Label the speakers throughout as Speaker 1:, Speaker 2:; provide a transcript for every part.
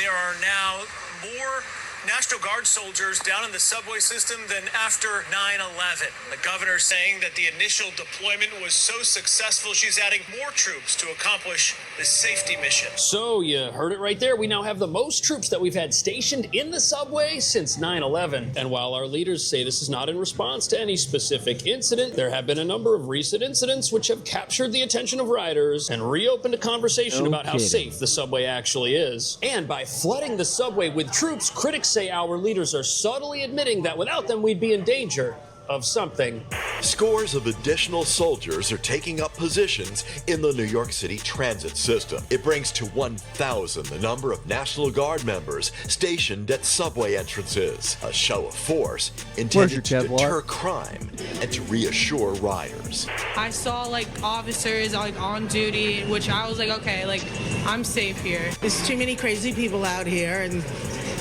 Speaker 1: there are now more National Guard soldiers down in the subway system than after 9/11. The governor saying that the initial deployment was so successful, she's adding more troops to accomplish this safety mission.
Speaker 2: So you heard it right there. We now have the most troops that we've had stationed in the subway since 9/11. And while our leaders say this is not in response to any specific incident, there have been a number of recent incidents which have captured the attention of riders and reopened a conversation about how safe the subway actually is. And by flooding the subway with troops, critics say our leaders are subtly admitting that without them we'd be in danger of something.
Speaker 3: Scores of additional soldiers are taking up positions in the New York City transit system. It brings to 1,000 the number of National Guard members stationed at subway entrances. A show of force intended to deter crime and to reassure riders.
Speaker 4: I saw officers on duty, which I was like, okay, I'm safe here.
Speaker 5: There's too many crazy people out here, and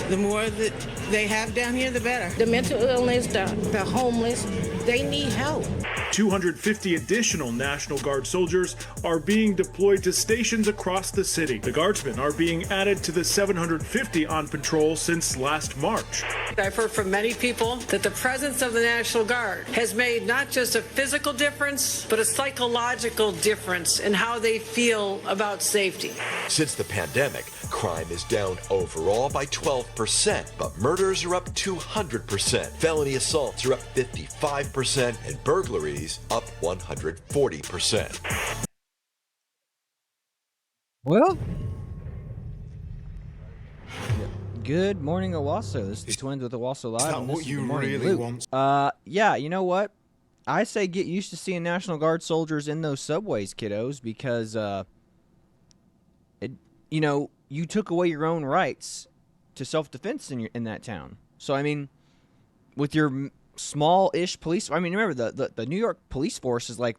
Speaker 5: the more that they have down here, the better. The mental illness, the homeless, they need help.
Speaker 6: 250 additional National Guard soldiers are being deployed to stations across the city. The Guardsmen are being added to the 750 on patrol since last March.
Speaker 7: I've heard from many people that the presence of the National Guard has made not just a physical difference, but a psychological difference in how they feel about safety.
Speaker 3: Since the pandemic, crime is down overall by 12%, but murders are up 200%. Felony assaults are up 55%, and burglaries up 140%.
Speaker 8: Well, good morning, Owasso. This is the Twins with Owasso Live.
Speaker 9: Is that what you really want?
Speaker 8: Yeah, you know what? I say get used to seeing National Guard soldiers in those subways, kiddos, because, you took away your own rights to self-defense in that town. So, I mean, with your small-ish police, I mean, remember the New York police force is like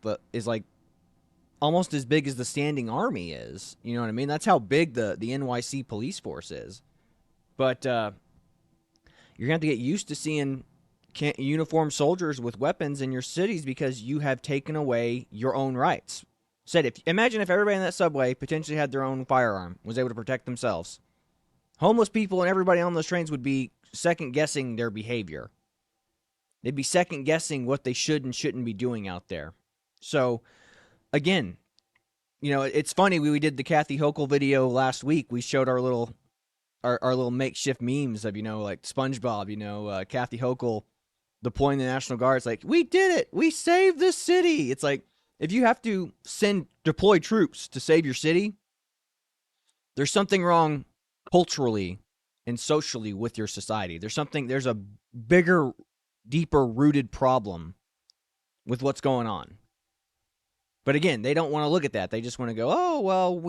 Speaker 8: almost as big as the standing army is. You know what I mean? That's how big the NYC police force is. But you're gonna have to get used to seeing uniformed soldiers with weapons in your cities because you have taken away your own rights. Imagine if everybody in that subway potentially had their own firearm, was able to protect themselves. Homeless people and everybody on those trains would be second-guessing their behavior. They'd be second-guessing what they should and shouldn't be doing out there. So, again, it's funny. We did the Kathy Hochul video last week. We showed our little makeshift memes of, like SpongeBob, Kathy Hochul deploying the National Guard. It's like, we did it. We saved the city. It's like, if you have to deploy troops to save your city, there's something wrong culturally and socially with your society. There's a bigger, deeper rooted problem with what's going on. But again, they don't want to look at that. They just want to go, oh, well,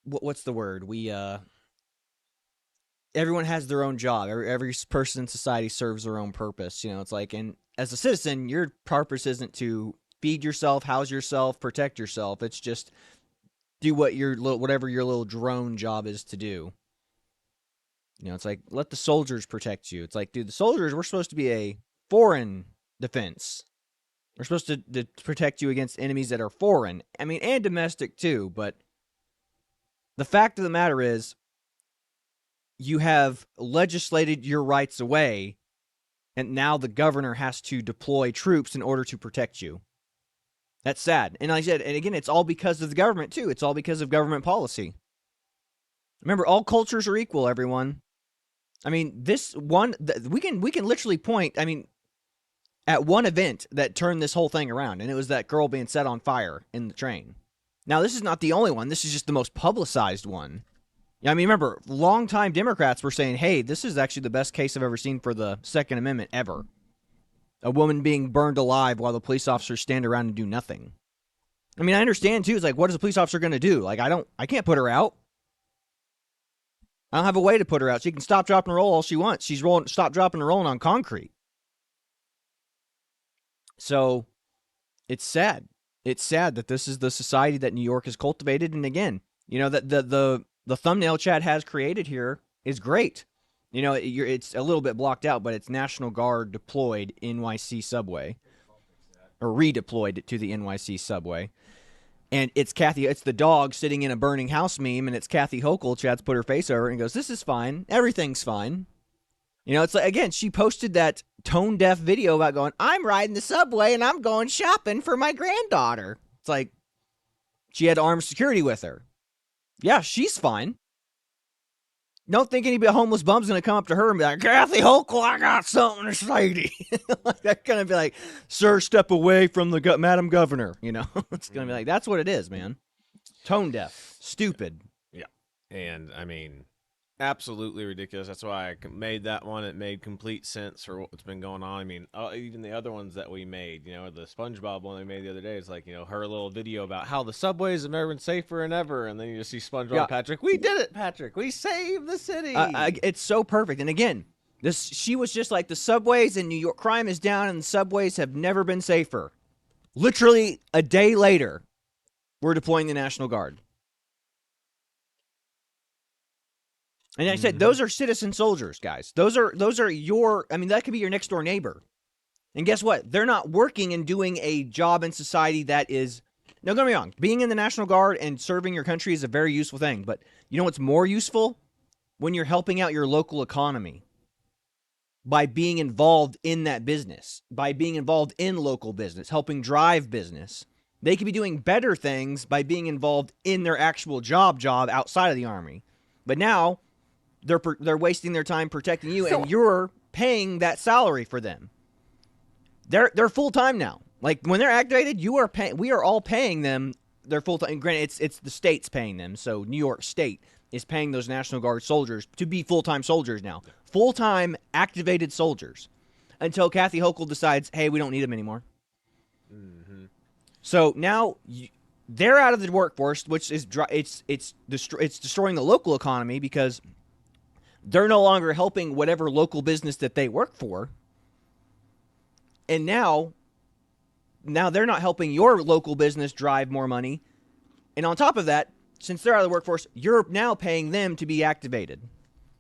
Speaker 8: what's the word? Everyone has their own job. Every person in society serves their own purpose. It's like, and as a citizen, your purpose isn't to feed yourself, house yourself, protect yourself. It's just do whatever your little drone job is to do. It's like, let the soldiers protect you. It's like, dude, the soldiers, we're supposed to be a foreign defense. We're supposed to protect you against enemies that are foreign. I mean, and domestic too, but the fact of the matter is, you have legislated your rights away, and now the governor has to deploy troops in order to protect you. That's sad. And like I said, and again, it's all because of the government too. It's all because of government policy. Remember, all cultures are equal, everyone. I mean, we can literally point, at one event that turned this whole thing around, and it was that girl being set on fire in the train. Now, this is not the only one. This is just the most publicized one. Remember, longtime Democrats were saying, hey, this is actually the best case I've ever seen for the Second Amendment ever. A woman being burned alive while the police officers stand around and do nothing. I understand, too. It's like, what is a police officer going to do? Like, I can't put her out. I don't have a way to put her out. She can stop, drop, and roll all she wants. She's stop, dropping, and rolling on concrete. So, it's sad. It's sad that this is the society that New York has cultivated. And again, that the thumbnail Chad has created here is great. It's a little bit blocked out, but it's National Guard deployed NYC subway, or redeployed to the NYC subway. And it's the dog sitting in a burning house meme, and it's Kathy Hochul. Chad's put her face over it and goes, "This is fine. Everything's fine." You know, it's like, again, she posted that tone-deaf video about going, "I'm riding the subway and I'm going shopping for my granddaughter." It's like, she had armed security with her. Yeah, she's fine. Don't think any homeless bum's going to come up to her and be like, "Kathy Hochul, I got something to say to you." Like, that's going to be like, "Sir, step away from the Madam Governor." You know, it's going to be like, that's what it is, man. Tone deaf. Stupid.
Speaker 9: Yeah. And, I mean, absolutely ridiculous. That's why I made that one. It made complete sense for what's been going on. I mean, even the other ones that we made, you know, the SpongeBob one we made the other day, it's like, you know, her little video about how the subways have never been safer than ever. And then you just see SpongeBob, Patrick, "We did it, Patrick. We saved the city."
Speaker 8: It's so perfect. And again, she was just like, the subways in New York, crime is down and the subways have never been safer. Literally a day later, we're deploying the National Guard. And like I said, those are citizen soldiers, guys. Those are that could be your next door neighbor. And guess what? They're not working and doing a job in society that is, no, don't get me wrong, being in the National Guard and serving your country is a very useful thing. But you know what's more useful? When you're helping out your local economy by being involved in that business, by being involved in local business, helping drive business. They could be doing better things by being involved in their actual job outside of the Army. But now they're wasting their time protecting you, and you're paying that salary for them. They're full time now. Like, when they're activated, we are all paying them their full time. Granted, it's the state's paying them, so New York State is paying those National Guard soldiers to be full time soldiers now, full time activated soldiers, until Kathy Hochul decides, hey, we don't need them anymore. Mm-hmm. So now they're out of the workforce, which is it's destroying the local economy because they're no longer helping whatever local business that they work for. And now they're not helping your local business drive more money. And on top of that, since they're out of the workforce, you're now paying them to be activated.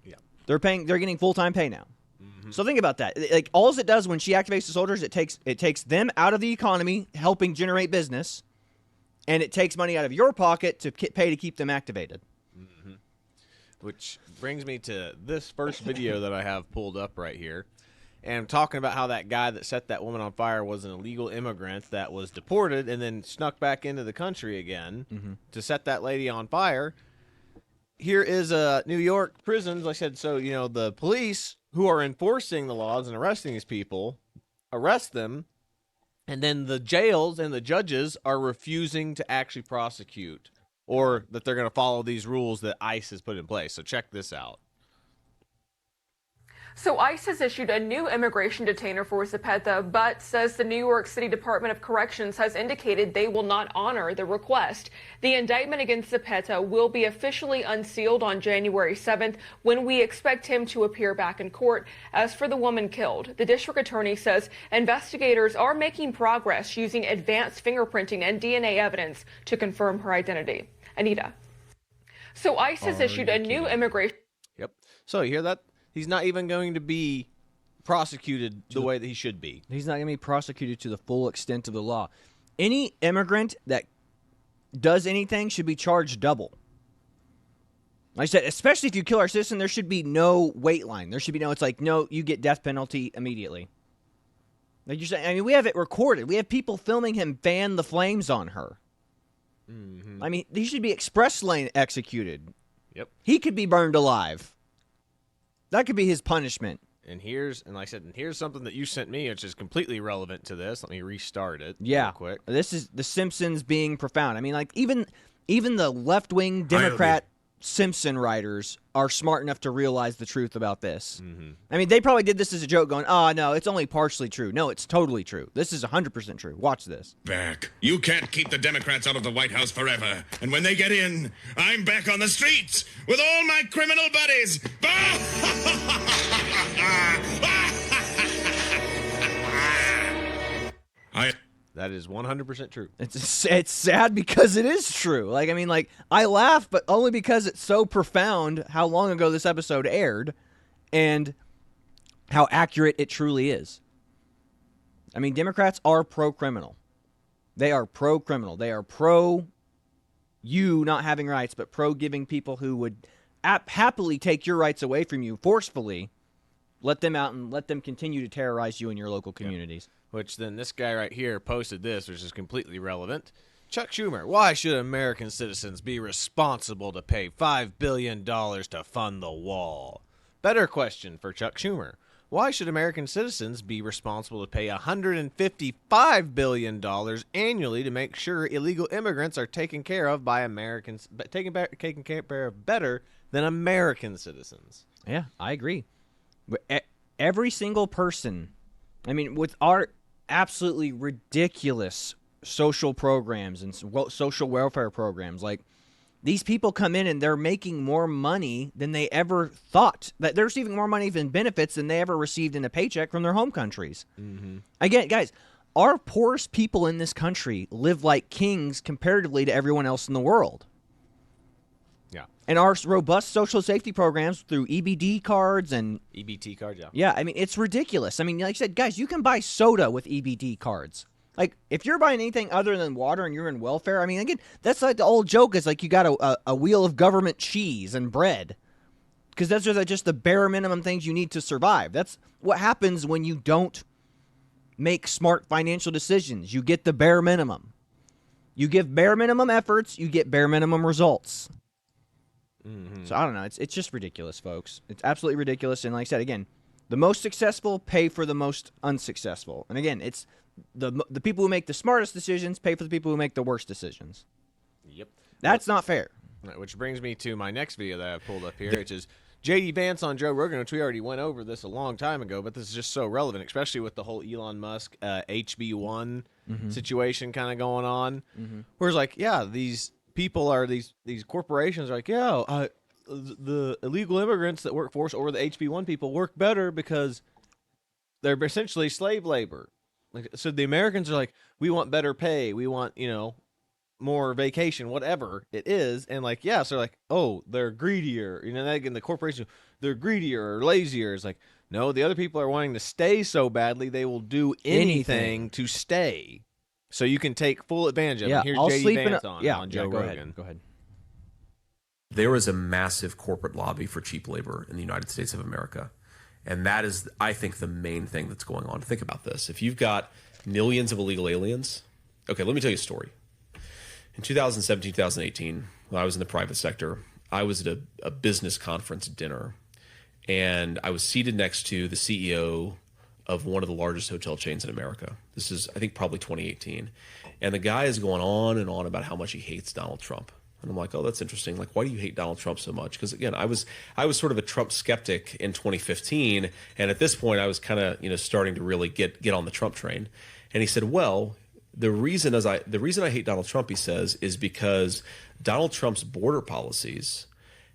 Speaker 8: Yeah. They're getting full-time pay now. Mm-hmm. So think about that. Like, all it does when she activates the soldiers, it takes them out of the economy, helping generate business, and it takes money out of your pocket to pay to keep them activated.
Speaker 9: Mm-hmm. Which brings me to this first video that I have pulled up right here. And I'm talking about how that guy that set that woman on fire was an illegal immigrant that was deported and then snuck back into the country again to set that lady on fire. Here is New York prisons. Like I said, so, you know, the police who are enforcing the laws and arresting these people arrest them. And then the jails and the judges are refusing to actually prosecute, or that they're going to follow these rules that ICE has put in place. So check this out.
Speaker 10: So ICE has issued a new immigration detainer for Zepeda, but says the New York City Department of Corrections has indicated they will not honor the request. The indictment against Zepeda will be officially unsealed on January 7th, when we expect him to appear back in court. As for the woman killed, the district attorney says investigators are making progress using advanced fingerprinting and DNA evidence to confirm her identity. Anita. So ICE has issued a new immigration...
Speaker 9: Yep. So you hear that? He's not even going to be prosecuted the way that he should be.
Speaker 8: He's not going to be prosecuted to the full extent of the law. Any immigrant that does anything should be charged double. Like I said, especially if you kill our citizen, there should be no wait line. There should be it's like, no, you get death penalty immediately. Like you're saying, I mean, we have it recorded. We have people filming him fan the flames on her. Mm-hmm. I mean, he should be express lane executed.
Speaker 9: Yep.
Speaker 8: He could be burned alive. That could be his punishment.
Speaker 9: And like I said, here's something that you sent me, which is completely relevant to this. Let me restart it real quick.
Speaker 8: This is The Simpsons being profound. I mean, like, even the left-wing Democrat Simpson writers are smart enough to realize the truth about this. Mm-hmm. I mean, they probably did this as a joke going, oh, no, it's only partially true. No, it's totally true. This is 100% true. Watch this.
Speaker 11: Back. You can't keep the Democrats out of the White House forever. And when they get in, I'm back on the streets with all my criminal buddies.
Speaker 9: That is 100% true.
Speaker 8: It's sad because it is true. Like, I mean, like, I laugh, but only because it's so profound how long ago this episode aired and how accurate it truly is. I mean, Democrats are pro-criminal. They are pro-criminal. They are pro you not having rights, but pro-giving people who would happily take your rights away from you forcefully, let them out and let them continue to terrorize you in your local communities.
Speaker 9: Which then this guy right here posted this, which is completely relevant. Chuck Schumer, why should American citizens be responsible to pay $5 billion to fund the wall? Better question for Chuck Schumer. Why should American citizens be responsible to pay $155 billion annually to make sure illegal immigrants are taken care of by Americans, taken care of better than American citizens?
Speaker 8: Yeah, I agree. Every single person, I mean, with our absolutely ridiculous social programs and social welfare programs, like, these people come in and they're making more money than they ever thought. That they're receiving more money in benefits than they ever received in a paycheck from their home countries. Mm-hmm. Again, guys, our poorest people in this country live like kings comparatively to everyone else in the world.
Speaker 9: Yeah.
Speaker 8: And our robust social safety programs through EBT cards and...
Speaker 9: EBT cards, yeah.
Speaker 8: Yeah, I mean, it's ridiculous. I mean, like I said, guys, you can buy soda with EBT cards. Like, if you're buying anything other than water and you're in welfare, I mean, again, that's like the old joke is like you got a wheel of government cheese and bread. Because those are just the bare minimum things you need to survive. That's what happens when you don't make smart financial decisions. You get the bare minimum. You give bare minimum efforts, you get bare minimum results. Mm-hmm. So I don't know. It's just ridiculous, folks. It's absolutely ridiculous. And like I said, again, the most successful pay for the most unsuccessful. And again, it's the people who make the smartest decisions pay for the people who make the worst decisions.
Speaker 9: Yep.
Speaker 8: That's not fair.
Speaker 9: Which brings me to my next video that I pulled up here, which is J.D. Vance on Joe Rogan, which we already went over this a long time ago, but this is just so relevant, especially with the whole Elon Musk HB1 situation kind of going on. Mm-hmm. Where it's like, yeah, these people are, these corporations are like, yeah, the illegal immigrants that work for us or the HB1 people work better because they're essentially slave labor. Like, so the Americans are like, we want better pay, we want, more vacation, whatever it is, and like, yeah, so like, oh, they're greedier, again, the corporation, they're greedier or lazier. It's like, no, the other people are wanting to stay so badly they will do anything to stay, so you can take full advantage of it. Here's J.D. Vance on Joe Rogan.
Speaker 8: Go ahead.
Speaker 12: There is a massive corporate lobby for cheap labor in the United States of America. And that is, I think, the main thing that's going on. Think about this. If you've got millions of illegal aliens, okay, let me tell you a story. In 2017, 2018, when I was in the private sector, I was at a business conference dinner, and I was seated next to the CEO of one of the largest hotel chains in America. This is, I think, probably 2018. And the guy is going on and on about how much he hates Donald Trump. And I'm like, oh, that's interesting. Like, why do you hate Donald Trump so much? Because again, I was sort of a Trump skeptic in 2015, and at this point, I was kind of starting to really get on the Trump train. And he said, well, the reason I hate Donald Trump, he says, is because Donald Trump's border policies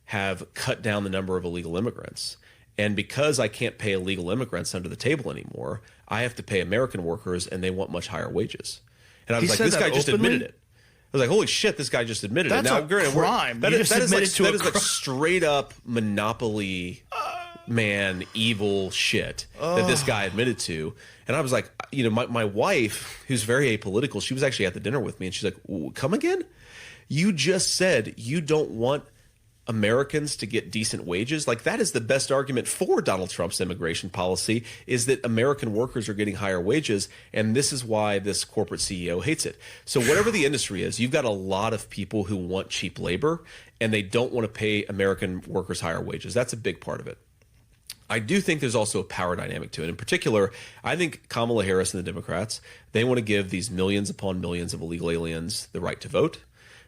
Speaker 12: have cut down the number of illegal immigrants, and because I can't pay illegal immigrants under the table anymore, I have to pay American workers, and they want much higher wages. And I was like, this guy just admitted it. I was like, holy shit, this guy just admitted it.
Speaker 13: Now, granted, crime. That is
Speaker 12: like straight up monopoly man evil shit that this guy admitted to. And I was like, my wife, who's very apolitical, she was actually at the dinner with me, and she's like, come again? You just said you don't want Americans to get decent wages. Like, that is the best argument for Donald Trump's immigration policy, is that American workers are getting higher wages, and this is why this corporate CEO hates it. So whatever the industry is, you've got a lot of people who want cheap labor, and they don't want to pay American workers higher wages. That's a big part of it. I do think there's also a power dynamic to it. In particular, I think Kamala Harris and the Democrats, they want to give these millions upon millions of illegal aliens the right to vote.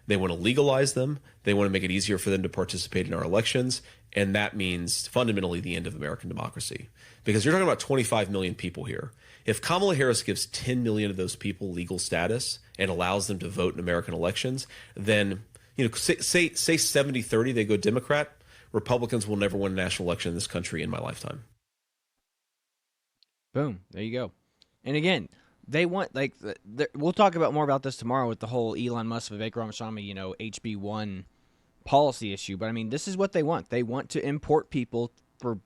Speaker 12: They want to legalize them. They want to make it easier for them to participate in our elections. And that means fundamentally the end of American democracy. Because you're talking about 25 million people here. If Kamala Harris gives 10 million of those people legal status and allows them to vote in American elections, then, say 70-30, they go Democrat, Republicans will never win a national election in this country in my lifetime.
Speaker 8: Boom. There you go. And again, they want, like, we'll talk about more about this tomorrow with the whole Elon Musk, Vivek Ramaswamy, HB1 policy issue. But I mean, this is what they want. They want to import people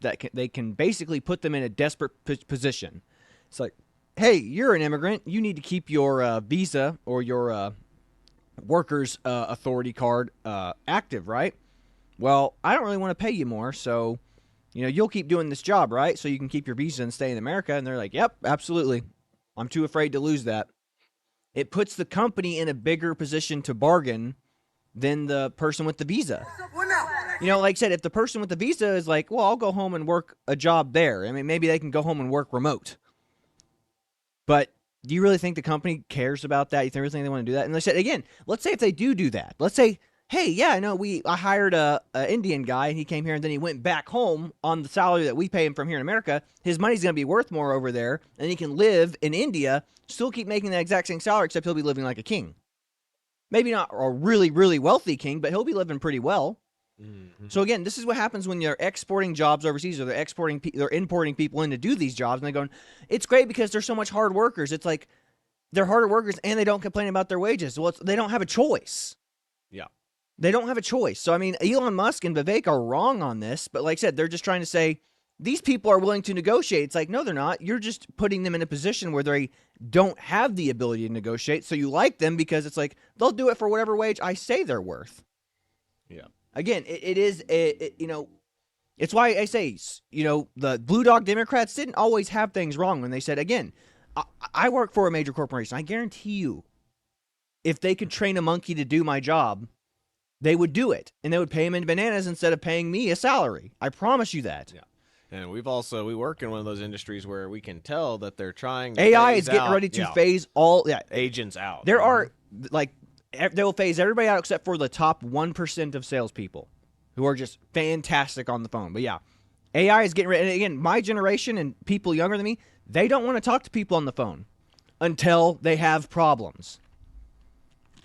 Speaker 8: they can basically put them in a desperate position. It's like, hey, you're an immigrant. You need to keep your visa or your workers authority card active, right? Well, I don't really want to pay you more, so you'll keep doing this job, right? So you can keep your visa and stay in America. And they're like, yep, absolutely. I'm too afraid to lose that. It puts the company in a bigger position to bargain than the person with the visa. Like I said, if the person with the visa is like, well, I'll go home and work a job there. I mean, maybe they can go home and work remote. But do you really think the company cares about that? You really think they want to do that? And like I said, again, let's say if they do that. Let's say, hey, yeah, I know I hired a Indian guy, and he came here, and then he went back home on the salary that we pay him from here in America. His money's going to be worth more over there, and he can live in India, still keep making that exact same salary, except he'll be living like a king. Maybe not a really, really wealthy king, but he'll be living pretty well. Mm-hmm. So again, this is what happens when you're exporting jobs overseas, or they're importing people in to do these jobs, and they're going, it's great because there's so much hard workers. It's like they're harder workers, and they don't complain about their wages. Well, they don't have a choice.
Speaker 9: Yeah.
Speaker 8: They don't have a choice. So, I mean, Elon Musk and Vivek are wrong on this, but like I said, they're just trying to say these people are willing to negotiate. It's like, no, they're not. You're just putting them in a position where they don't have the ability to negotiate. So you like them because it's like they'll do it for whatever wage I say they're worth.
Speaker 9: Yeah.
Speaker 8: Again, it's why I say, the Blue Dog Democrats didn't always have things wrong when they said, again, I work for a major corporation. I guarantee you, if they could train a monkey to do my job, they would do it, and they would pay him in bananas instead of paying me a salary. I promise you that.
Speaker 9: Yeah. And we work in one of those industries where we can tell that they're trying to
Speaker 8: AI is getting ready to phase all
Speaker 9: agents out.
Speaker 8: There are, they will phase everybody out except for the top 1% of salespeople who are just fantastic on the phone. But yeah, AI is getting ready. And again, my generation and people younger than me, they don't want to talk to people on the phone until they have problems.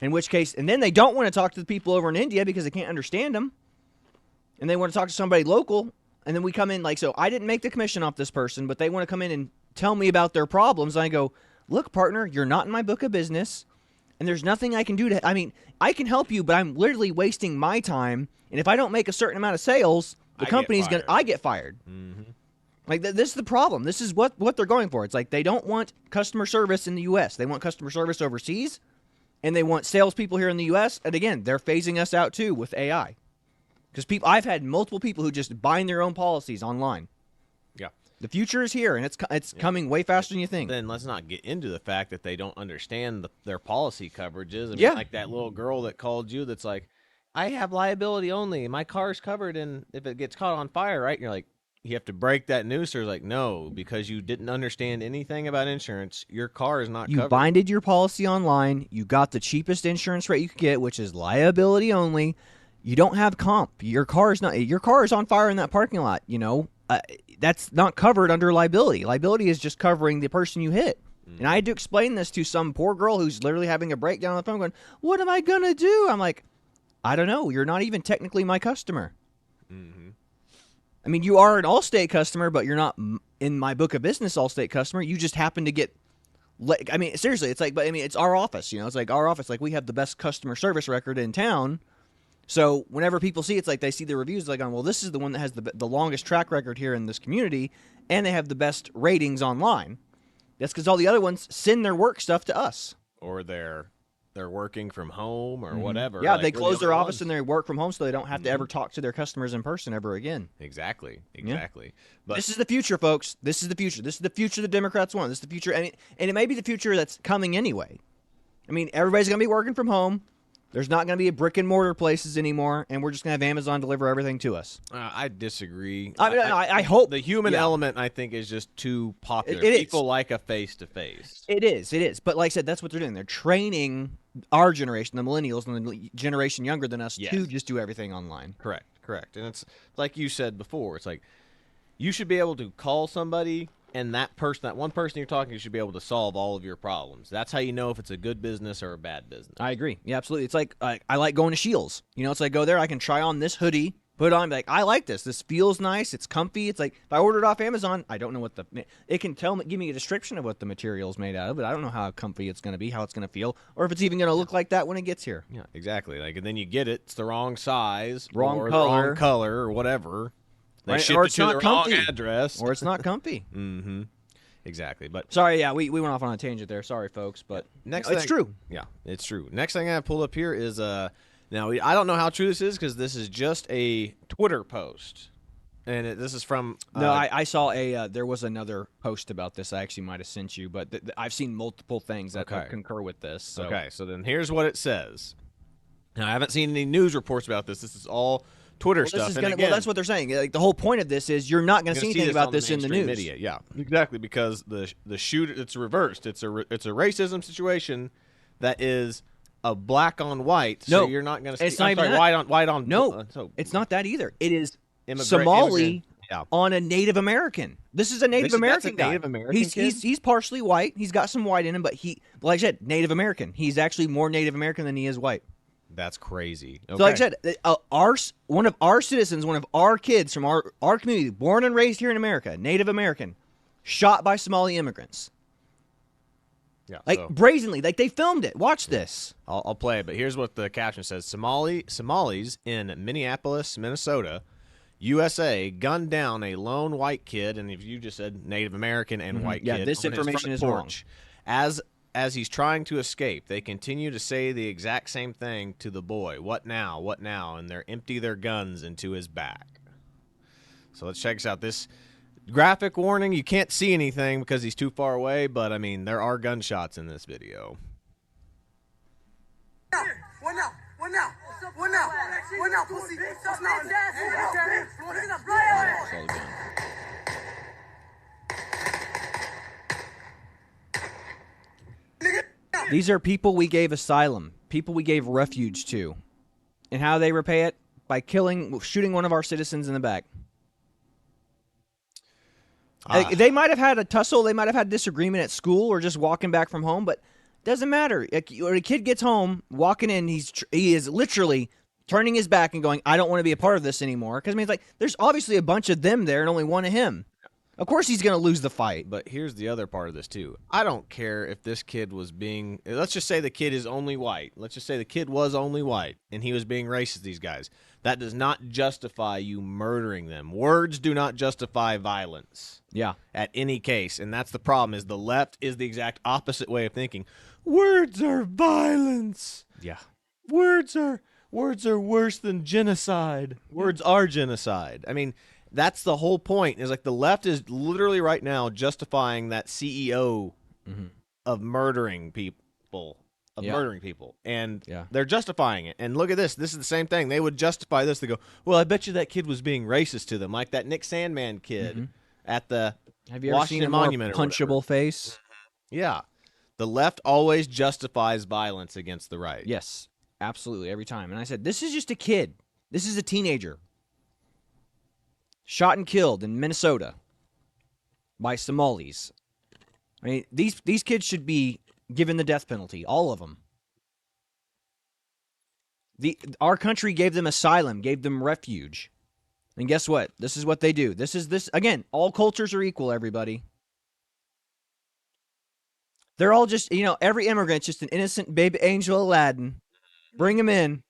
Speaker 8: In which case, and then they don't want to talk to the people over in India because they can't understand them. And they want to talk to somebody local. And then we come in so I didn't make the commission off this person, but they want to come in and tell me about their problems. And I go, look, partner, you're not in my book of business. And there's nothing I can do I can help you, but I'm literally wasting my time. And if I don't make a certain amount of sales, the company's I get fired. Mm-hmm. This is the problem. This is what they're going for. It's like they don't want customer service in the U.S. They want customer service overseas. And they want salespeople here in the U.S. And again, they're phasing us out too with AI. Because I've had multiple people who just bind their own policies online.
Speaker 9: Yeah.
Speaker 8: The future is here, and it's coming way faster than you think.
Speaker 9: Then let's not get into the fact that they don't understand their policy coverages. I mean, like that little girl that called you that's like, I have liability only. My car's covered, and if it gets caught on fire, right? And you're like, you have to break that news. Or like, no, because you didn't understand anything about insurance, your car is not covered.
Speaker 8: You binded your policy online. You got the cheapest insurance rate you could get, which is liability only. You don't have comp. Your car is on fire in that parking lot. That's not covered under liability. Liability is just covering the person you hit. And I had to explain this to some poor girl who's literally having a breakdown on the phone going, what am I going to do? I'm like, I don't know. You're not even technically my customer. Mm-hmm. I mean, you are an Allstate customer, but you're not in my book of business Allstate customer. You just happen to get, I mean, seriously, it's like, but I mean, it's our office, it's like our office. Like we have the best customer service record in town. So whenever people see it's like they see the reviews, like, well, this is the one that has the longest track record here in this community, and they have the best ratings online. That's because all the other ones send their work stuff to us.
Speaker 9: Or they're working from home or whatever.
Speaker 8: Yeah, they close their office and they work from home so they don't have to ever talk to their customers in person ever again.
Speaker 9: Exactly.
Speaker 8: Yeah. But this is the future, folks. This is the future. This is the future the Democrats want. This is the future, and it may be the future that's coming anyway. I mean, everybody's going to be working from home. There's not going to be a brick and mortar places anymore, and we're just going to have Amazon deliver everything to us.
Speaker 9: I disagree.
Speaker 8: I hope
Speaker 9: the human element, I think, is just too popular. People like a face-to-face.
Speaker 8: It is. But like I said, that's what they're doing. They're training our generation, the millennials, and the generation younger than us, to just do everything online.
Speaker 9: Correct. And it's like you said before. It's like you should be able to call somebody, and that one person you're talking to should be able to solve all of your problems. That's how you know if it's a good business or a bad business.
Speaker 8: I agree. Yeah, absolutely. It's like I like going to Shields. It's like go there, I can try on this hoodie, put it on, like, I like this. This feels nice. It's comfy. It's like if I ordered off Amazon, I don't know what it can give me a description of what the material is made out of, but I don't know how comfy it's going to be, how it's going to feel, or if it's even going to look like that when it gets here.
Speaker 9: Yeah, exactly. Like, and then you get it, it's the wrong size,
Speaker 8: wrong
Speaker 9: color, or whatever. They
Speaker 8: right?
Speaker 9: shipped
Speaker 8: Or
Speaker 9: it
Speaker 8: it's
Speaker 9: to
Speaker 8: not
Speaker 9: the
Speaker 8: comfy.
Speaker 9: wrong address.
Speaker 8: Or it's not comfy.
Speaker 9: Mm-hmm. Exactly. But
Speaker 8: sorry, yeah, we went off on a tangent there. Sorry, folks, but
Speaker 9: next
Speaker 8: it's
Speaker 9: thing,
Speaker 8: true.
Speaker 9: Yeah, it's true. Next thing I pulled up here is now I don't know how true this is because this is just a Twitter post, and this is from
Speaker 8: No, I saw there was another post about this. I actually might have sent you, but I've seen multiple things that concur with this. So.
Speaker 9: Okay, so then here's what it says. Now I haven't seen any news reports about this. This is all Twitter stuff.
Speaker 8: Well, that's what they're saying. Like the whole point of this is you're not going to see anything about this in the news.
Speaker 9: Media. Yeah, exactly, because the shooter, it's reversed. It's a racism situation that is a black on white. So you're not going to see.
Speaker 8: It's not even
Speaker 9: white on.
Speaker 8: No, it's not that either. It is Somali on a Native American. This is a Native American guy.
Speaker 9: Native American
Speaker 8: he's partially white. He's got some white in him, but like I said, Native American. He's actually more Native American than he is white.
Speaker 9: That's crazy. Okay.
Speaker 8: So like I said, one of our citizens, one of our kids from our community, born and raised here in America, Native American, shot by Somali immigrants.
Speaker 9: Yeah,
Speaker 8: brazenly, like they filmed it. Watch this.
Speaker 9: I'll play it, but here's what the caption says: Somalis in Minneapolis, Minnesota, USA, gunned down a lone white kid, and if you just said Native American and white kid,
Speaker 8: this information is wrong.
Speaker 9: As he's trying to escape, they continue to say the exact same thing to the boy. What now? What now? And they empty their guns into his back. So let's check this out. This graphic warning, you can't see anything because he's too far away, but, I mean, there are gunshots in this video.
Speaker 13: What now? What now? What now? What now, pussy? What's now?
Speaker 8: These are people we gave asylum, people we gave refuge to. And how they repay it? By shooting one of our citizens in the back. They might have had a tussle, they might have had disagreement at school or just walking back from home, but it doesn't matter. When a kid gets home, walking in, he is literally turning his back and going, I don't want to be a part of this anymore. Because I mean, it's like, there's obviously a bunch of them there and only one of him. Of course he's going to lose the fight.
Speaker 9: But here's the other part of this, too. I don't care if this kid was let's just say the kid is only white. Let's just say the kid was only white, and he was being racist to these guys. That does not justify you murdering them. Words do not justify violence.
Speaker 8: Yeah.
Speaker 9: At any case. And that's the problem, is the left is the exact opposite way of thinking. Words are violence.
Speaker 8: Yeah.
Speaker 9: Words are worse than genocide. Words are genocide. I mean, that's the whole point. Is like the left is literally right now justifying that CEO of murdering people, and they're justifying it. And look at this. This is the same thing. They would justify this. They go, "Well, I bet you that kid was being racist to them, like that Nick Sandman kid at the
Speaker 8: Have you
Speaker 9: Washington
Speaker 8: ever seen a
Speaker 9: Monument
Speaker 8: more punchable face?"
Speaker 9: Yeah, the left always justifies violence against the right.
Speaker 8: Yes, absolutely, every time. And I said, this is just a kid. This is a teenager. Shot and killed in Minnesota by Somalis. I mean, these kids should be given the death penalty, all of them. Our country gave them asylum, gave them refuge. And guess what? This is what they do. This again, all cultures are equal, everybody. They're all just, every immigrant's just an innocent baby angel Aladdin. Bring them in.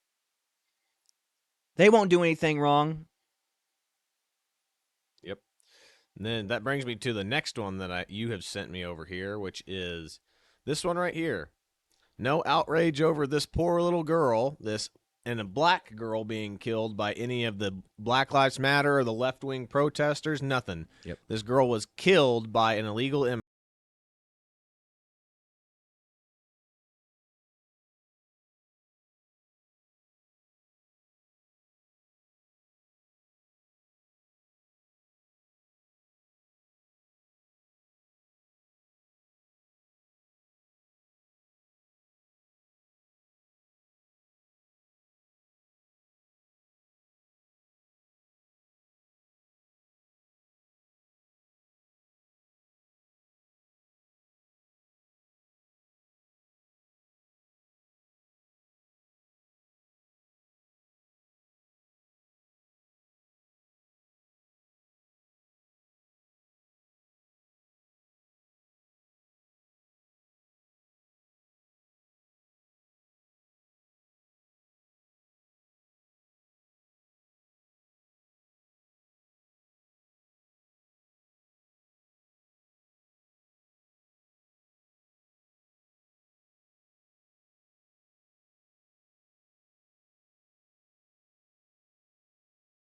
Speaker 8: They won't do anything wrong.
Speaker 9: Yep. And then that brings me to the next one that you have sent me over here, which is this one right here. No outrage over this poor little girl, and a black girl being killed by any of the Black Lives Matter or the left-wing protesters, nothing.
Speaker 8: Yep.
Speaker 9: This girl was killed by an illegal immigrant.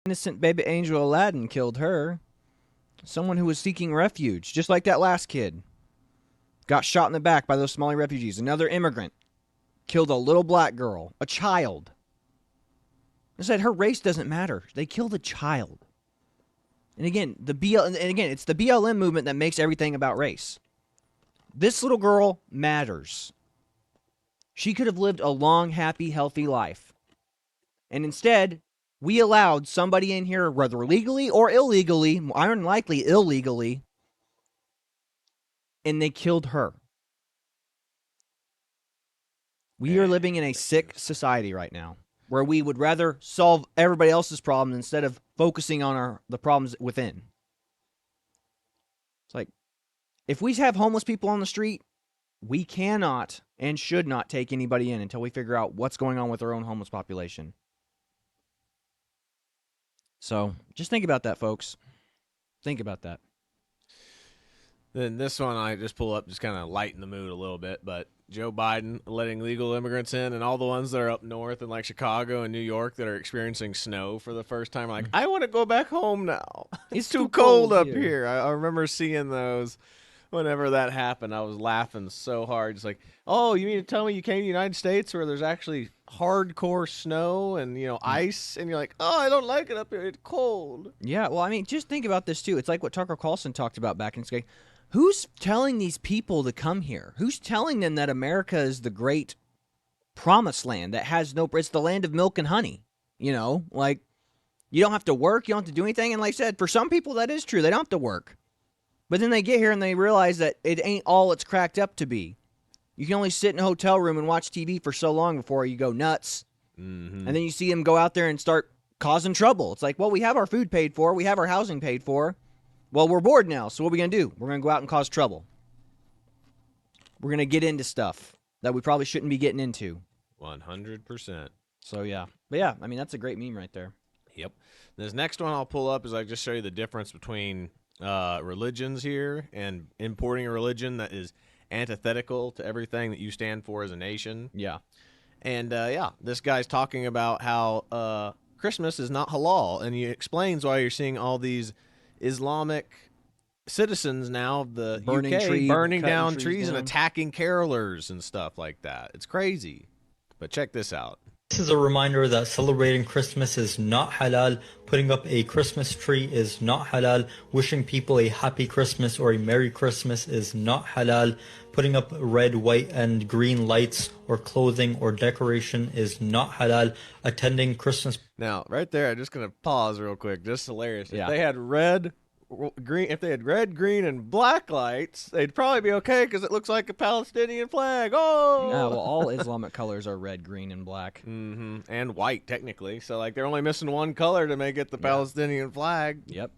Speaker 8: Innocent baby angel Aladdin killed her. Someone who was seeking refuge, just like that last kid. Got shot in the back by those Somali refugees. Another immigrant killed a little black girl, a child. I said her race doesn't matter. They killed a child. And again, it's the BLM movement that makes everything about race. This little girl matters. She could have lived a long, happy, healthy life. And instead, we allowed somebody in here, whether legally or illegally, more than likely illegally, and they killed her. We are living in a sick society right now, where we would rather solve everybody else's problems instead of focusing on the problems within. It's like, if we have homeless people on the street, we cannot and should not take anybody in until we figure out what's going on with our own homeless population. So, just think about that, folks. Think about that.
Speaker 9: Then this one I just pull up, just kind of lighten the mood a little bit, but Joe Biden letting legal immigrants in, and all the ones that are up north in like Chicago and New York that are experiencing snow for the first time, like, I want to go back home now. It's too cold up here. I remember seeing those whenever that happened. I was laughing so hard. It's like, oh, you mean to tell me you came to the United States where there's actually hardcore snow and, ice, and you're like, oh, I don't like it up here. It's cold.
Speaker 8: Yeah, well, I mean, just think about this, too. It's like what Tucker Carlson talked about back in the day. Who's telling these people to come here? Who's telling them that America is the great promised land that has it's the land of milk and honey? Like, you don't have to work, you don't have to do anything. And like I said, for some people, that is true. They don't have to work. But then they get here and they realize that it ain't all it's cracked up to be. You can only sit in a hotel room and watch TV for so long before you go nuts. Mm-hmm. And then you see them go out there and start causing trouble. It's like, well, we have our food paid for. We have our housing paid for. Well, we're bored now, so what are we going to do? We're going to go out and cause trouble. We're going to get into stuff that we probably shouldn't be getting into.
Speaker 9: 100%.
Speaker 8: So, yeah. But, yeah, I mean, that's a great meme right there.
Speaker 9: Yep. This next one I'll pull up is I just show you the difference between religions here and importing a religion that is antithetical to everything that you stand for as a nation.
Speaker 8: Yeah.
Speaker 9: And, this guy's talking about how Christmas is not halal, and he explains why you're seeing all these Islamic citizens now of the UK burning down trees and attacking carolers and stuff like that. It's crazy. But check this out.
Speaker 14: This is a reminder that celebrating Christmas is not halal. Putting up a Christmas tree is not halal. Wishing people a happy Christmas or a Merry Christmas is not halal. Putting up red, white, and green lights or clothing or decoration is not halal. Attending Christmas.
Speaker 9: Now, right there, I'm just going to pause real quick. Just hilarious.
Speaker 8: Yeah.
Speaker 9: If they had red, green, and black lights, they'd probably be okay because it looks like a Palestinian flag. Oh!
Speaker 8: Yeah, well, all Islamic colors are red, green, and black.
Speaker 9: Mm-hmm. And white, technically. So, like, they're only missing one color to make it the Palestinian flag.
Speaker 8: Yep.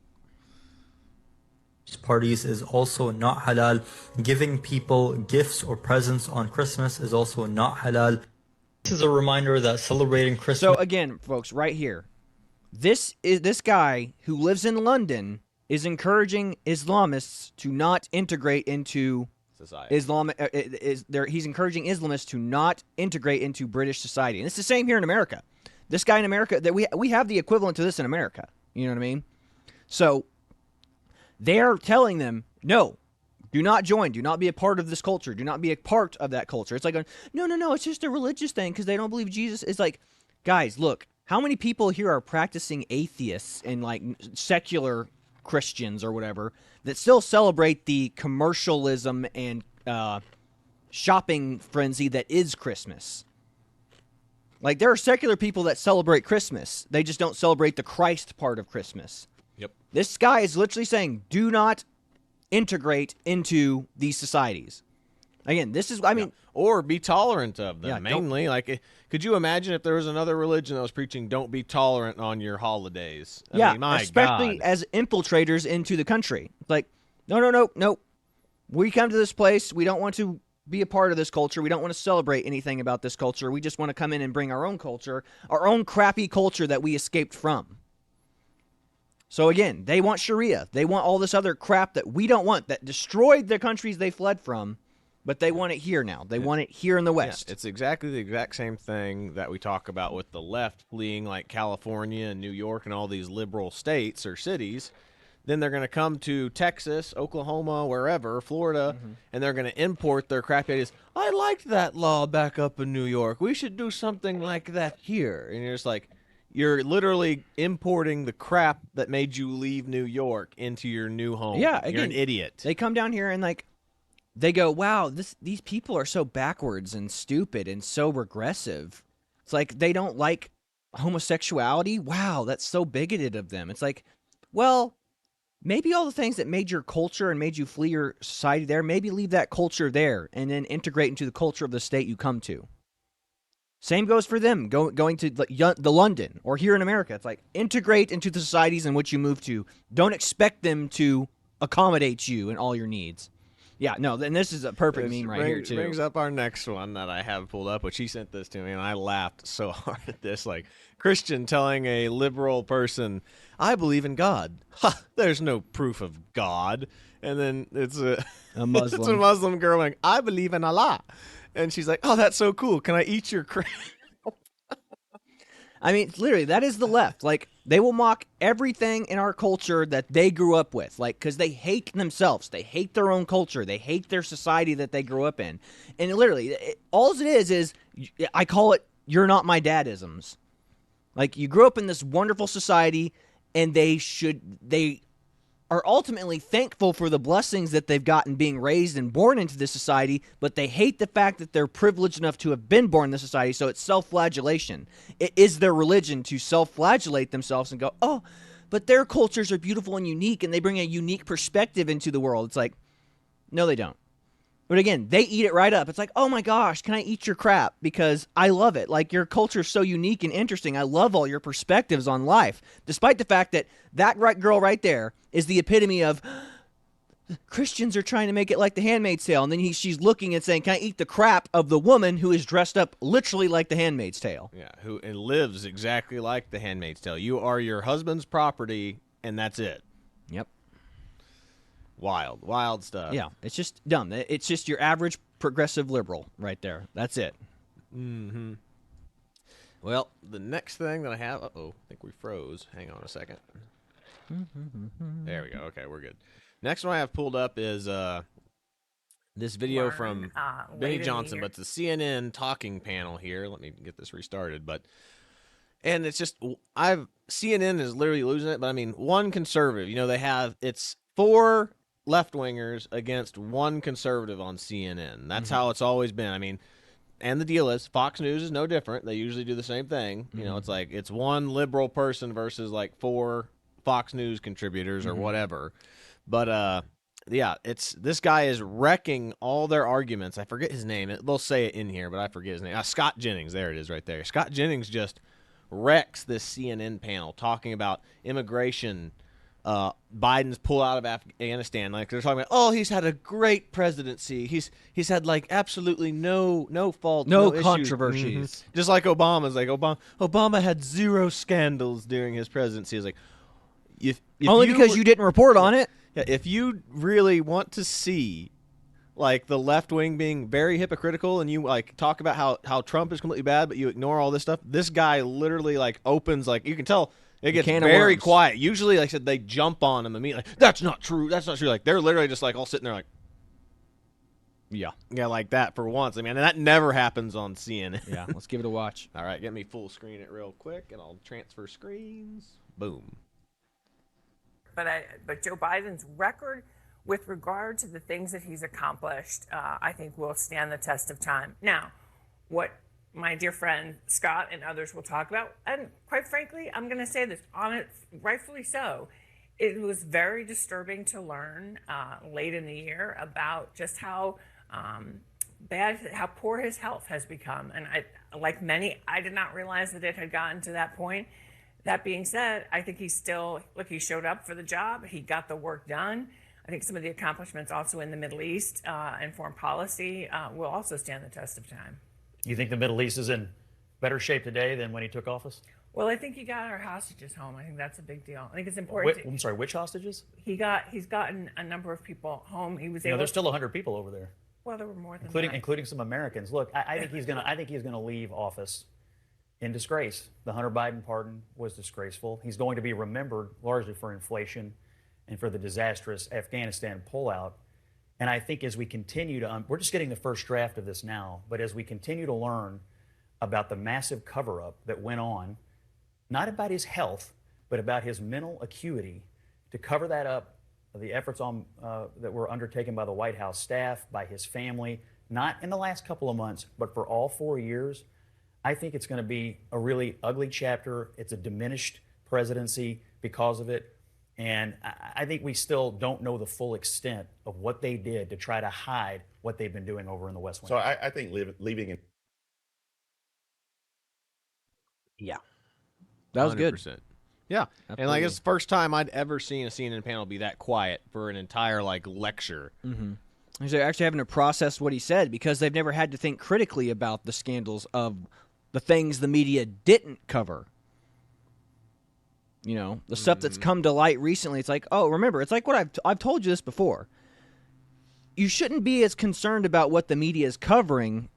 Speaker 14: Parties is also not halal. Giving people gifts or presents on Christmas is also not halal. This is a reminder that celebrating Christmas.
Speaker 8: So again, folks, right here, this guy who lives in London is encouraging Islamists to not integrate into
Speaker 9: society.
Speaker 8: He's encouraging Islamists to not integrate into British society, and it's the same here in America. This guy in America, that we have the equivalent to this in America. You know what I mean? So they're telling them, no, do not join. Do not be a part of this culture. Do not be a part of that culture. It's like, no, it's just a religious thing because they don't believe Jesus. It's like, guys, look, how many people here are practicing atheists and like secular Christians or whatever that still celebrate the commercialism and shopping frenzy that is Christmas? Like, there are secular people that celebrate Christmas. They just don't celebrate the Christ part of Christmas.
Speaker 9: Yep.
Speaker 8: This guy is literally saying, do not integrate into these societies. Again, this is, I mean...
Speaker 9: Or be tolerant of them,
Speaker 8: Yeah,
Speaker 9: mainly. Like, could you imagine if there was another religion that was preaching, don't be tolerant on your holidays? I mean, my
Speaker 8: especially
Speaker 9: God.
Speaker 8: as infiltrators into the country. Like, no. We come to this place, we don't want to be a part of this culture. We don't want to celebrate anything about this culture. We just want to come in and bring our own culture, our own crappy culture that we escaped from. So again, they want Sharia. They want all this other crap that we don't want, that destroyed the countries they fled from. But they want it here now. They want it here in the West.
Speaker 9: Yeah, it's exactly the exact same thing that we talk about with the left fleeing like California and New York and all these liberal states or cities. Then they're going to come to Texas, Oklahoma, wherever, Florida, and they're going to import their crappy ideas. I liked that law back up in New York. We should do something like that here. And you're just like, you're literally importing the crap that made you leave New York into your new home.
Speaker 8: Yeah, again,
Speaker 9: you're an idiot.
Speaker 8: They come down here and like, they go, wow, these people are so backwards and stupid and so regressive. It's like they don't like homosexuality. Wow, that's so bigoted of them. It's like, well, maybe all the things that made your culture and made you flee your society there, maybe leave that culture there and then integrate into the culture of the state you come to. Same goes for them going to the London or here in America. It's like integrate into the societies in which you move to. Don't expect them to accommodate you and all your needs. Yeah, no, and this is a perfect meme right here, too.
Speaker 9: Brings up our next one that I have pulled up, which he sent this to me, and I laughed so hard at this. Like, Christian telling a liberal person, I believe in God. Ha, there's no proof of God. And then it's a
Speaker 8: Muslim.
Speaker 9: It's a Muslim girl like, I believe in Allah. And she's like, oh, that's so cool. Can I eat your crap?
Speaker 8: I mean, literally, that is the left. Like, they will mock everything in our culture that they grew up with, like, because they hate themselves. They hate their own culture. They hate their society that they grew up in. And literally, all it is I call it, you're not my dadisms. Like, you grew up in this wonderful society, and they are ultimately thankful for the blessings that they've gotten being raised and born into this society, but they hate the fact that they're privileged enough to have been born in this society, so it's self-flagellation. It is their religion to self-flagellate themselves and go, oh, but their cultures are beautiful and unique, and they bring a unique perspective into the world. It's like, no, they don't. But again, they eat it right up. It's like, oh my gosh, can I eat your crap? Because I love it. Like, your culture is so unique and interesting. I love all your perspectives on life. Despite the fact that that girl right there is the epitome of Christians are trying to make it like The Handmaid's Tale. And then she's looking and saying, can I eat the crap of the woman who is dressed up literally like The Handmaid's Tale?
Speaker 9: Yeah, who and lives exactly like The Handmaid's Tale. You are your husband's property, and that's it.
Speaker 8: Yep.
Speaker 9: Wild stuff.
Speaker 8: Yeah, it's just dumb. It's just your average progressive liberal right there. That's it.
Speaker 9: Mm-hmm. Well, the next thing that I have... Uh-oh, I think we froze. Hang on a second. There we go. Okay, we're good. Next one I have pulled up is this video from Benny Johnson, but it's the CNN talking panel here. Let me get this restarted. And it's just... CNN is literally losing it, but I mean, one conservative. You know, it's 4... left-wingers against one conservative on CNN. That's how it's always been. I mean, and the deal is Fox News is no different. They usually do the same thing. You know, it's like it's one liberal person versus like 4 Fox News contributors or whatever. But yeah, this guy is wrecking all their arguments. I forget his name. They'll say it in here, but I forget his name. Scott Jennings. There it is right there. Scott Jennings just wrecks this CNN panel talking about immigration, Biden's pull out of Afghanistan. Like, they're talking about, oh, he's had a great presidency. He's had like absolutely no fault,
Speaker 8: no
Speaker 9: issues.
Speaker 8: controversies.
Speaker 9: Just like Obama's like Obama had 0 scandals during his presidency. It's like if
Speaker 8: only because you didn't report on it.
Speaker 9: Yeah, if you really want to see like the left wing being very hypocritical and you like talk about how Trump is completely bad, but you ignore all this stuff, this guy literally like opens, like, you can tell it gets very quiet. Usually, like I said, they jump on him immediately. Like, that's not true. That's not true. Like, they're literally just like all sitting there like, yeah, like that for once. I mean, and that never happens on CNN.
Speaker 8: Yeah, let's give it a watch.
Speaker 9: All right, get me full screen it real quick, and I'll transfer screens. Boom.
Speaker 15: But Joe Biden's record with regard to the things that he's accomplished, I think will stand the test of time. Now, what my dear friend Scott and others will talk about, and quite frankly, I'm going to say this, rightfully so, it was very disturbing to learn late in the year about just how poor his health has become. And like many, I did not realize that it had gotten to that point. That being said, I think he showed up for the job. He got the work done. I think some of the accomplishments also in the Middle East and foreign policy will also stand the test of time.
Speaker 16: You think the Middle East is in better shape today than when he took office?
Speaker 15: Well, I think he got our hostages home. I think that's a big deal. I think it's important.
Speaker 16: I'm sorry, which hostages?
Speaker 15: He's gotten a number of people home. He was able.
Speaker 16: There's still 100 people over there.
Speaker 15: Well, there were more than
Speaker 16: including some Americans. Look, I think he's gonna leave office in disgrace. The Hunter Biden pardon was disgraceful. He's going to be remembered largely for inflation and for the disastrous Afghanistan pullout. And I think as we continue to, we're just getting the first draft of this now, but as we continue to learn about the massive cover-up that went on, not about his health, but about his mental acuity, to cover that up, the efforts that were undertaken by the White House staff, by his family, not in the last couple of months, but for all 4 years, I think it's going to be a really ugly chapter. It's a diminished presidency because of it. And I think we still don't know the full extent of what they did to try to hide what they've been doing over in the West Wing.
Speaker 17: So I think leaving it.
Speaker 8: Yeah. That was good.
Speaker 9: 100%. Yeah.
Speaker 8: Absolutely.
Speaker 9: And like it's the first time I'd ever seen a CNN panel be that quiet for an entire like lecture.
Speaker 8: Mm-hmm. They're actually having to process what he said because they've never had to think critically about the scandals of the things the media didn't cover. You know, the stuff that's come to light recently. It's like, oh, remember, it's like what I've told you this before. You shouldn't be as concerned about what the media is covering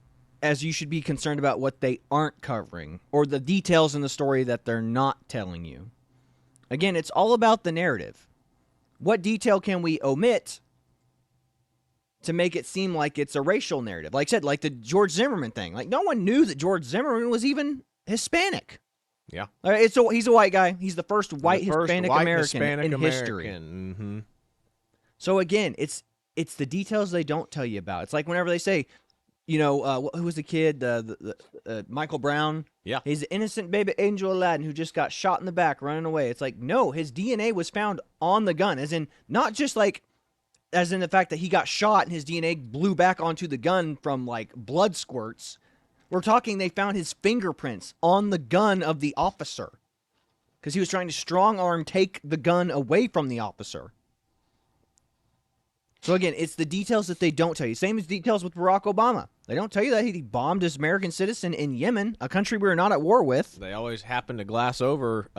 Speaker 8: as you should be concerned about what they aren't covering or the details in the story that they're not telling you. Again, it's all about the narrative. What detail can we omit to make it seem like it's a racial narrative? Like I said, like the George Zimmerman thing. Like no one knew that George Zimmerman was even Hispanic.
Speaker 9: Yeah.
Speaker 8: He's a white guy. He's the first white Hispanic American in history.
Speaker 9: Mm-hmm.
Speaker 8: So again, it's the details they don't tell you about. It's like whenever they say, you know, who was the kid? Michael Brown.
Speaker 9: Yeah.
Speaker 8: He's the innocent baby Angel Aladdin who just got shot in the back running away. It's like, no, his DNA was found on the gun, as in not just like, as in the fact that he got shot and his DNA blew back onto the gun from like blood squirts. We're talking they found his fingerprints on the gun of the officer because he was trying to strong-arm take the gun away from the officer. So again, it's the details that they don't tell you. Same as details with Barack Obama. They don't tell you that he bombed his American citizen in Yemen, a country we're not at war with.
Speaker 9: They always happen to glass over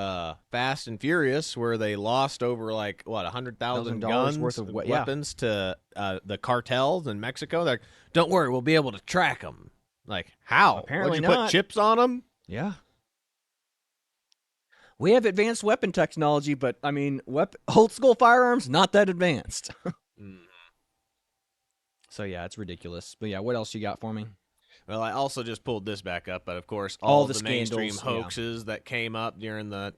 Speaker 9: Fast and Furious, where they lost over like what $100,000 guns
Speaker 8: worth of
Speaker 9: weapons to the cartels in Mexico. They're like, don't worry, we'll be able to track them. Like how?
Speaker 8: Apparently
Speaker 9: Would you
Speaker 8: not.
Speaker 9: put chips on them?
Speaker 8: Yeah. We have advanced weapon technology, but I mean, old school firearms not that advanced. So yeah, it's ridiculous. But yeah, what else you got for me?
Speaker 9: Well, I also just pulled this back up, but of course, all the mainstream
Speaker 8: scandals,
Speaker 9: hoaxes that came up during the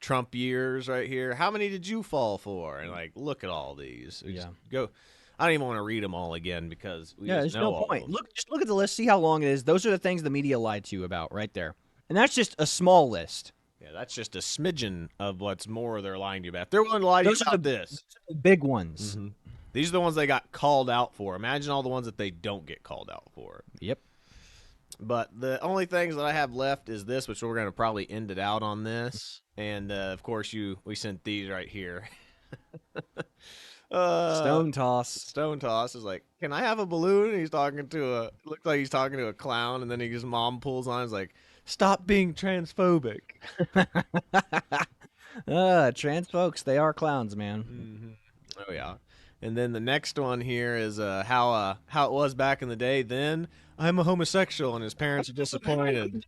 Speaker 9: Trump years right here. How many did you fall for? And like, look at all these. Go. I don't even want to read them all again because
Speaker 8: there's no point. Just look at the list, see how long it is. Those are the things the media lied to you about right there. And that's just a small list.
Speaker 9: Yeah, that's just a smidgen of what's more they're lying to you about. They're willing to lie to you about this.
Speaker 8: Those are the big ones.
Speaker 9: Mm-hmm. These are the ones they got called out for. Imagine all the ones that they don't get called out for.
Speaker 8: Yep.
Speaker 9: But the only things that I have left is this, which we're going to probably end it out on this. And, of course, we sent these right here.
Speaker 8: Stone Toss.
Speaker 9: Stone Toss is like, can I have a balloon? And he's talking to looks like he's talking to a clown. And then his mom pulls on. He's like, stop being transphobic.
Speaker 8: Trans folks, they are clowns, man.
Speaker 9: Mm-hmm. Oh, yeah. And then the next one here is how it was back in the day. Then I'm a homosexual, and his parents are disappointed.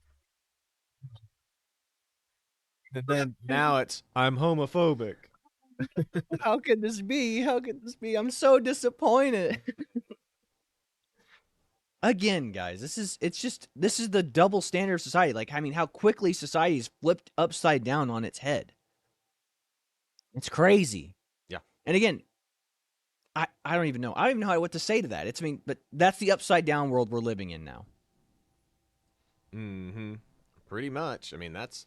Speaker 9: And then now it's I'm homophobic.
Speaker 8: How could this be? How could this be? I'm so disappointed. Again, guys, this is the double standard of society. Like, I mean, how quickly society is flipped upside down on its head. It's crazy.
Speaker 9: Yeah.
Speaker 8: And again, I don't even know. I don't even know what to say to that. But that's the upside down world we're living in now.
Speaker 9: Mm-hmm. Pretty much. I mean, that's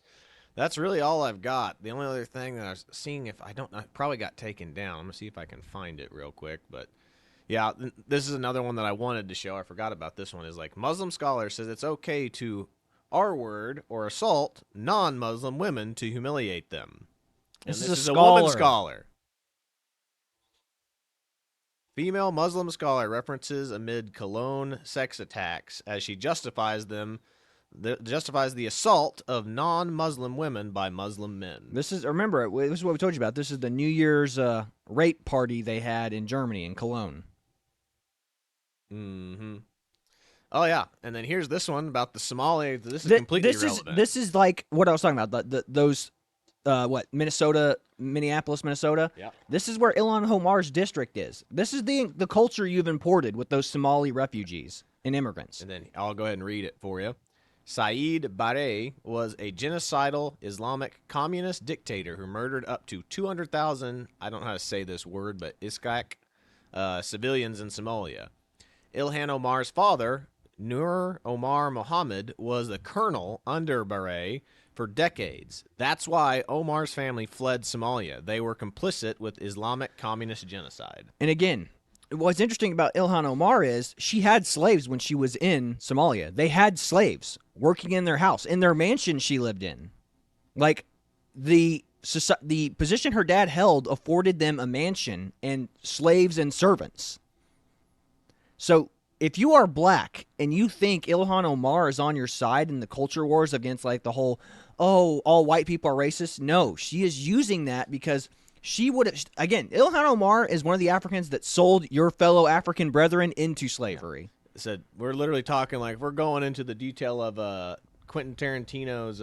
Speaker 9: really all I've got. The only other thing that I was seeing, I probably got taken down. I'm gonna see if I can find it real quick. But yeah, this is another one that I wanted to show. I forgot about this one. Is like Muslim scholar says it's okay to R-word or assault non-Muslim women to humiliate them. And this is a woman scholar. Female Muslim scholar references amid Cologne sex attacks as she justifies the assault of non-Muslim women by Muslim men.
Speaker 8: This is what we told you about. This is the New Year's rape party they had in Germany, in Cologne.
Speaker 9: Mm-hmm. Oh yeah, and then here's this one about the Somali. This is completely irrelevant.
Speaker 8: This is like what I was talking about. Those Minneapolis, Minnesota.
Speaker 9: Yeah.
Speaker 8: This is where Ilhan Omar's district is. This is the culture you've imported with those Somali refugees and immigrants.
Speaker 9: And then I'll go ahead and read it for you. Saeed Barre was a genocidal Islamic communist dictator who murdered up to 200,000, I don't know how to say this word, but Iskak civilians in Somalia. Ilhan Omar's father, Nur Omar Mohammed, was a colonel under Barre for decades. That's why Omar's family fled Somalia. They were complicit with Islamic communist genocide.
Speaker 8: And again, what's interesting about Ilhan Omar is she had slaves when she was in Somalia. They had slaves working in their house, in their mansion she lived in. Like, the position her dad held afforded them a mansion and slaves and servants. So if you are black and you think Ilhan Omar is on your side in the culture wars against like the whole, oh, all white people are racist, no, she is using that because she would have, again, Ilhan Omar is one of the Africans that sold your fellow African brethren into slavery.
Speaker 9: Said we're literally talking like we're going into the detail of Quentin Tarantino's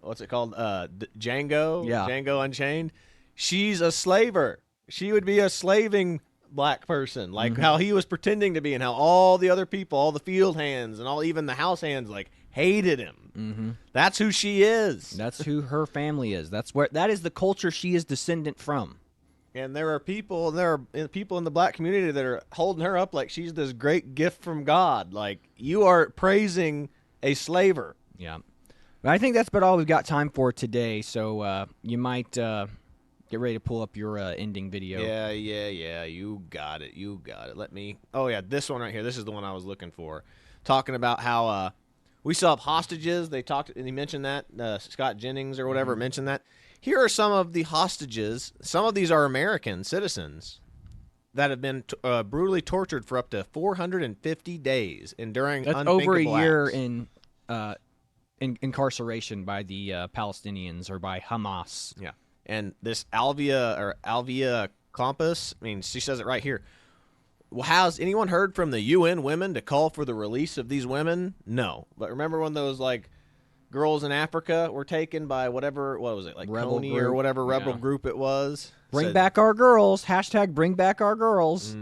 Speaker 9: what's it called, Django,
Speaker 8: Yeah.
Speaker 9: Django Unchained. She's a slaver. She would be a slaving black person, like how he was pretending to be, and how all the other people, all the field hands and all even the house hands, like hated him. That's who she is.
Speaker 8: That's who her family is. That is the culture she is descendant from.
Speaker 9: And there are people in the black community that are holding her up like she's this great gift from God. Like, you are praising a slaver.
Speaker 8: Yeah. But I think that's about all we've got time for today. So you might get ready to pull up your ending video.
Speaker 9: Yeah. You got it. Let me. Oh, yeah, this one right here. This is the one I was looking for. Talking about how we still have hostages. They talked, and he mentioned that. Scott Jennings or whatever mentioned that. Here are some of the hostages. Some of these are American citizens that have been brutally tortured for up to 450 days, enduring unthinkable
Speaker 8: over a year
Speaker 9: acts.
Speaker 8: in incarceration by the Palestinians or by Hamas.
Speaker 9: Yeah. And this Alvia Klampus, I mean, she says it right here. Has anyone heard from the UN women to call for the release of these women? No. But remember when those, like, girls in Africa were taken by whatever, what was it, like
Speaker 8: Rebel
Speaker 9: Coney
Speaker 8: group.
Speaker 9: or whatever rebel
Speaker 8: Yeah.
Speaker 9: group it was?
Speaker 8: Bring back our girls. Hashtag bring back our girls.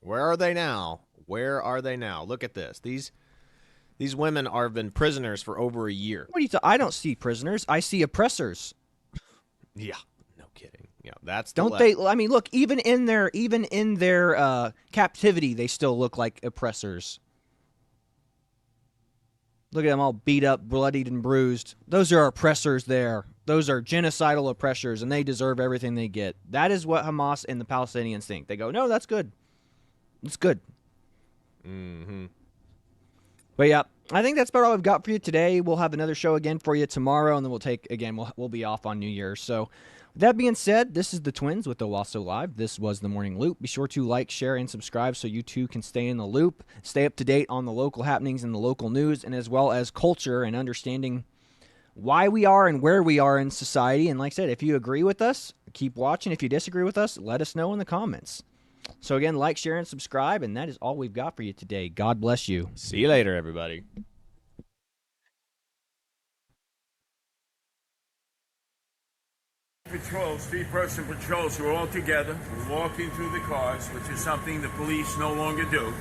Speaker 9: Where are they now? Look at this. These women have been prisoners for over a year.
Speaker 8: What do you I don't see prisoners. I see oppressors.
Speaker 9: Yeah, no kidding. Yeah, that's
Speaker 8: Don't they? I mean, look, even in their captivity, they still look like oppressors. Look at them all beat up, bloodied, and bruised. Those are oppressors there. Those are genocidal oppressors, and they deserve everything they get. That is what Hamas and the Palestinians think. They go, no, that's good. It's good. But yeah, I think that's about all I've got for you today. We'll have another show again for you tomorrow, and then we'll be off on New Year's. So with that being said, this is the Twins with Owasso Live. This was the Morning Loop. Be sure to like, share, and subscribe so you too can stay in the loop, stay up to date on the local happenings and the local news, and as well as culture and understanding why we are and where we are in society. And like I said, if you agree with us, keep watching. If you disagree with us, let us know in the comments. So again, like, share, and subscribe, and that is all we've got for you today. God bless you.
Speaker 9: See you later, everybody.
Speaker 17: Patrols, three-person patrols, we're all together. We're walking through the cars, which is something the police no longer do.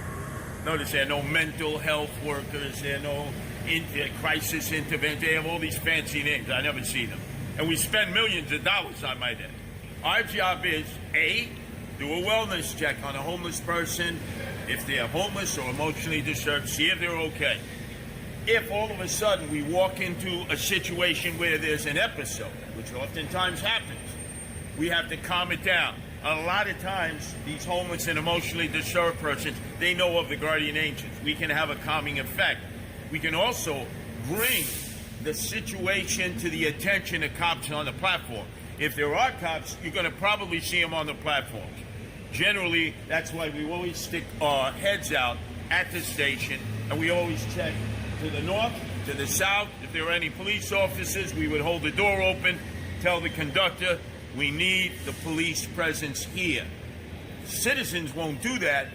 Speaker 17: Notice there are no mental health workers, there are no crisis intervention. They have all these fancy names. I never see them. And we spend millions of dollars on my day. Our job is, A, do a wellness check on a homeless person. If they're homeless or emotionally disturbed, see if they're okay. If all of a sudden we walk into a situation where there's an episode, which oftentimes happens, we have to calm it down. A lot of times, these homeless and emotionally disturbed persons, they know of the guardian angels. We can have a calming effect. We can also bring the situation to the attention of cops on the platform. If there are cops, you're going to probably see them on the platforms. Generally, that's why we always stick our heads out at the station, and we always check to the north, to the south. If there are any police officers, we would hold the door open, tell the conductor, we need the police presence here. Citizens won't do that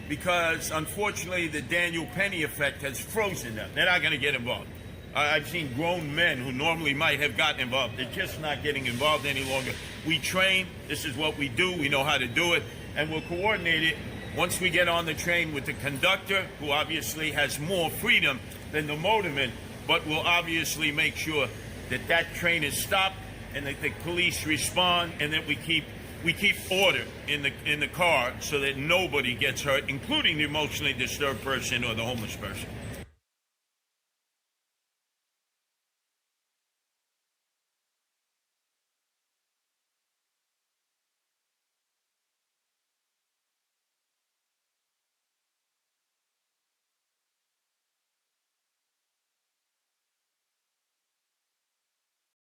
Speaker 17: because unfortunately the Daniel Penny effect has frozen them. They're not going to get involved. I've seen grown men who normally might have gotten involved. They're just not getting involved any longer. We train. This is what we do. We know how to do it. And we'll coordinate it once we get on the train with the conductor, who obviously has more freedom than the motorman, but we'll obviously make sure that that train is stopped and that the police respond, and that we keep order in the car so that nobody gets hurt, including the emotionally disturbed person or the homeless person.